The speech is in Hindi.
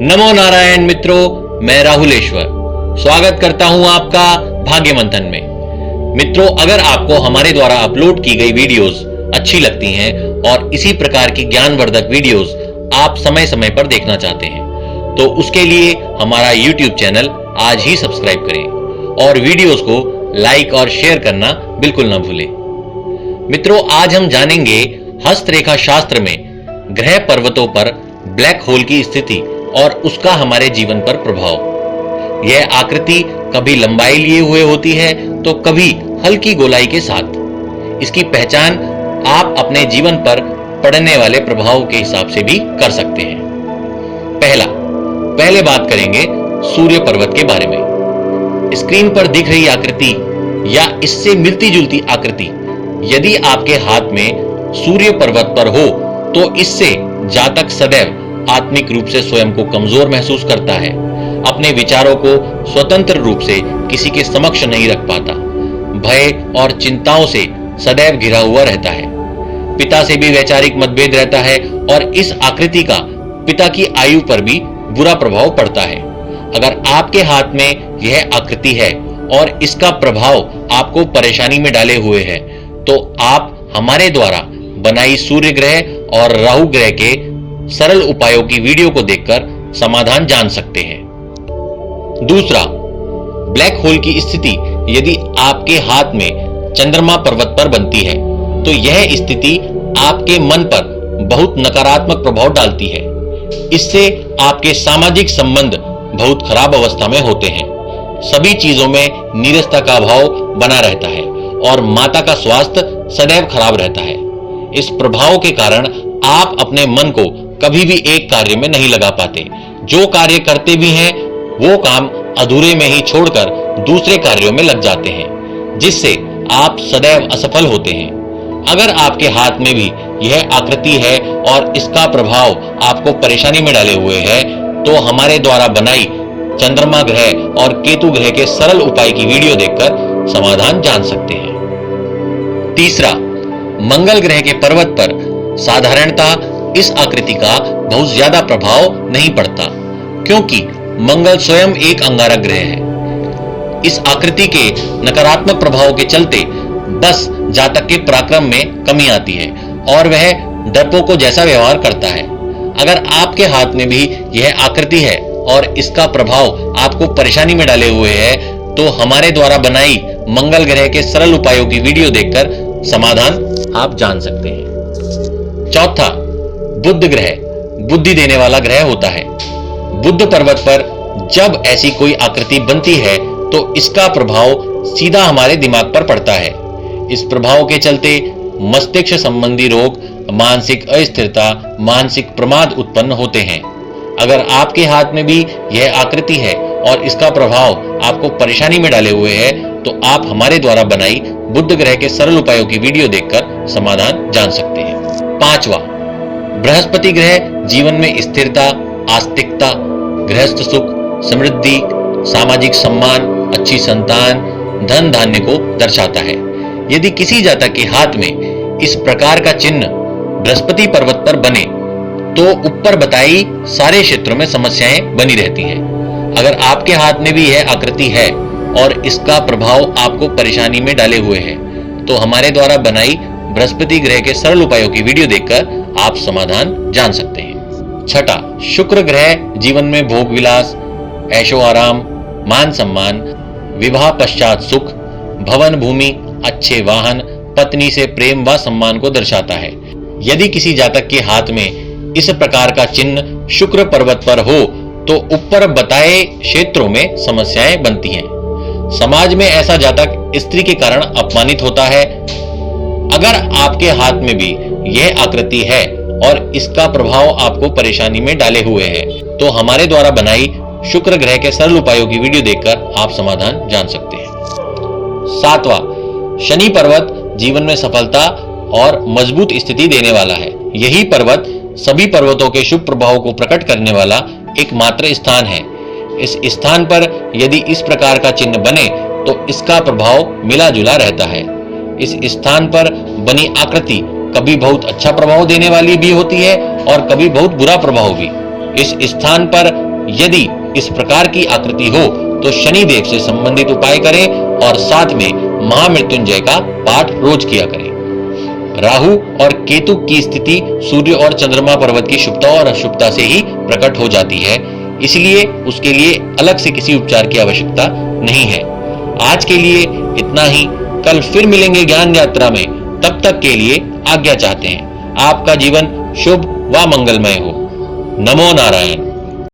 नमो नारायण मित्रों, मैं राहुलेश्वर स्वागत करता हूं आपका भाग्य मंथन में। मित्रों, अगर आपको हमारे द्वारा अपलोड की गई वीडियोस अच्छी लगती हैं और इसी प्रकार की ज्ञानवर्धक वीडियोस आप समय समय पर देखना चाहते हैं तो उसके लिए हमारा YouTube चैनल आज ही सब्सक्राइब करें और वीडियोस को लाइक और शेयर करना बिल्कुल ना भूलें। मित्रों, आज हम जानेंगे हस्तरेखा शास्त्र में ग्रह पर्वतों पर ब्लैक होल की स्थिति और उसका हमारे जीवन पर प्रभाव। यह आकृति कभी लंबाई लिए हुए होती है तो कभी हल्की गोलाई के साथ। इसकी पहचान आप अपने जीवन पर पड़ने वाले प्रभाव के हिसाब से भी कर सकते हैं। पहले बात करेंगे सूर्य पर्वत के बारे में। स्क्रीन पर दिख रही आकृति या इससे मिलती जुलती आकृति यदि आपके हाथ में सूर्य पर्वत पर हो तो इससे जातक सदैव आत्मिक रूप से स्वयं को कमजोर महसूस करता है, अपने विचारों को स्वतंत्र रूप से किसी के समक्ष नहीं रख पाता, भय और चिंताओं से सदैव घिरा हुआ रहता है, पिता से भी वैचारिक मतभेद रहता है और इस आकृति का पिता की आयु पर भी बुरा प्रभाव पड़ता है। अगर आपके हाथ में यह आकृति है और इसका प्रभाव आपको परेशानी में डाले हुए है तो आप हमारे द्वारा बनाई सूर्य ग्रह और राहु ग्रह के सरल उपायों की वीडियो को देखकर समाधान जान सकते हैं। दूसरा, ब्लैक होल की स्थिति यदि आपके हाथ में चंद्रमा पर्वत पर बनती है तो यह स्थिति आपके मन पर बहुत नकारात्मक प्रभाव डालती है। इससे आपके सामाजिक संबंध बहुत खराब अवस्था में होते हैं, सभी चीजों में नीरसता का भाव बना रहता है और माता का स्वास्थ्य सदैव खराब रहता है। इस प्रभाव के कारण आप अपने मन को कभी भी एक कार्य में नहीं लगा पाते, जो कार्य करते भी हैं वो काम अधूरे में ही छोड़कर दूसरे कार्यों में लग जाते हैं, जिससे आप सदैव असफल होते हैं। अगर आपके हाथ में भी यह आकृति है और इसका प्रभाव आपको परेशानी में डाले हुए है तो हमारे द्वारा बनाई चंद्रमा ग्रह और केतु ग्रह के सरल उपाय की वीडियो देखकर समाधान जान सकते हैं। तीसरा, मंगल ग्रह के पर्वत पर साधारणतः इस आकृति का बहुत ज्यादा प्रभाव नहीं पड़ता क्योंकि मंगल स्वयं एक अंगारक ग्रह है। इस आकृति के नकारात्मक प्रभाव के चलते बस जातक के पराक्रम में कमी आती है और वह डरपोकों जैसा व्यवहार करता है। अगर आपके हाथ में भी यह आकृति है और इसका प्रभाव आपको परेशानी में डाले हुए है तो हमारे द्वारा बनाई मंगल ग्रह के सरल उपायों की वीडियो देखकर समाधान आप जान सकते हैं। चौथा, बुध ग्रह बुद्धि देने वाला ग्रह होता है। बुध पर्वत पर जब ऐसी कोई आकृति बनती है तो इसका प्रभाव सीधा हमारे दिमाग पर पड़ता है। इस प्रभाव के चलते मस्तिष्क संबंधी रोग, मानसिक अस्थिरता, मानसिक प्रमाद उत्पन्न होते हैं। अगर आपके हाथ में भी यह आकृति है और इसका प्रभाव आपको परेशानी में डाले हुए है तो आप हमारे द्वारा बनाई बुध ग्रह के सरल उपायों की वीडियो देखकर समाधान जान सकते हैं। पांचवा, बृहस्पति ग्रह जीवन में स्थिरता, आस्तिकता, गृहस्थ सुख, समृद्धि, सामाजिक सम्मान, अच्छी संतान, धन धान्य को दर्शाता है। यदि किसी जातक के हाथ में इस प्रकार का चिन्ह बृहस्पति पर्वत पर बने तो ऊपर बताई सारे क्षेत्रों में समस्याएं बनी रहती हैं। अगर आपके हाथ में भी यह आकृति है और इसका प्रभाव आपको परेशानी में डाले हुए है तो हमारे द्वारा बनाई बृहस्पति ग्रह के सरल उपायों की वीडियो देखकर आप समाधान जान सकते हैं। छठा, शुक्र ग्रह जीवन में भोग विलास, ऐशो आराम, मान सम्मान, विवाह पश्चात सुख, भवन भूमि, अच्छे वाहन, पत्नी से प्रेम व सम्मान को दर्शाता है। यदि किसी जातक के हाथ में इस प्रकार का चिन्ह शुक्र पर्वत पर हो तो ऊपर बताए क्षेत्रों में समस्याएं बनती हैं। समाज में ऐसा जातक स्त्री के कारण अपमानित होता है। अगर आपके हाथ में भी यह आकृति है और इसका प्रभाव आपको परेशानी में डाले हुए है तो हमारे द्वारा बनाई शुक्र ग्रह के सरल उपायों की वीडियो देखकर आप समाधान जान सकते हैं। सातवां, शनि पर्वत जीवन में सफलता और मजबूत स्थिति देने वाला है। यही पर्वत सभी पर्वतों के शुभ प्रभाव को प्रकट करने वाला एकमात्र स्थान है। इस स्थान पर यदि इस प्रकार का चिन्ह बने तो इसका प्रभाव मिला जुला रहता है। इस स्थान पर बनी आकृति कभी बहुत अच्छा प्रभाव देने वाली भी होती है और कभी बहुत बुरा प्रभाव भी। इस स्थान पर यदि इस प्रकार की आकृति हो तो शनिदेव से संबंधित उपाय करें और साथ में महामृत्युंजय का पाठ रोज किया करें। राहु और केतु की स्थिति सूर्य और चंद्रमा पर्वत की शुभता और अशुभता से ही प्रकट हो जाती है, इसलिए उसके लिए अलग से किसी उपचार की आवश्यकता नहीं है। आज के लिए इतना ही। कल फिर मिलेंगे ज्ञान यात्रा में। तब तक के लिए आज्ञा चाहते हैं। आपका जीवन शुभ व मंगलमय हो। नमो नारायण।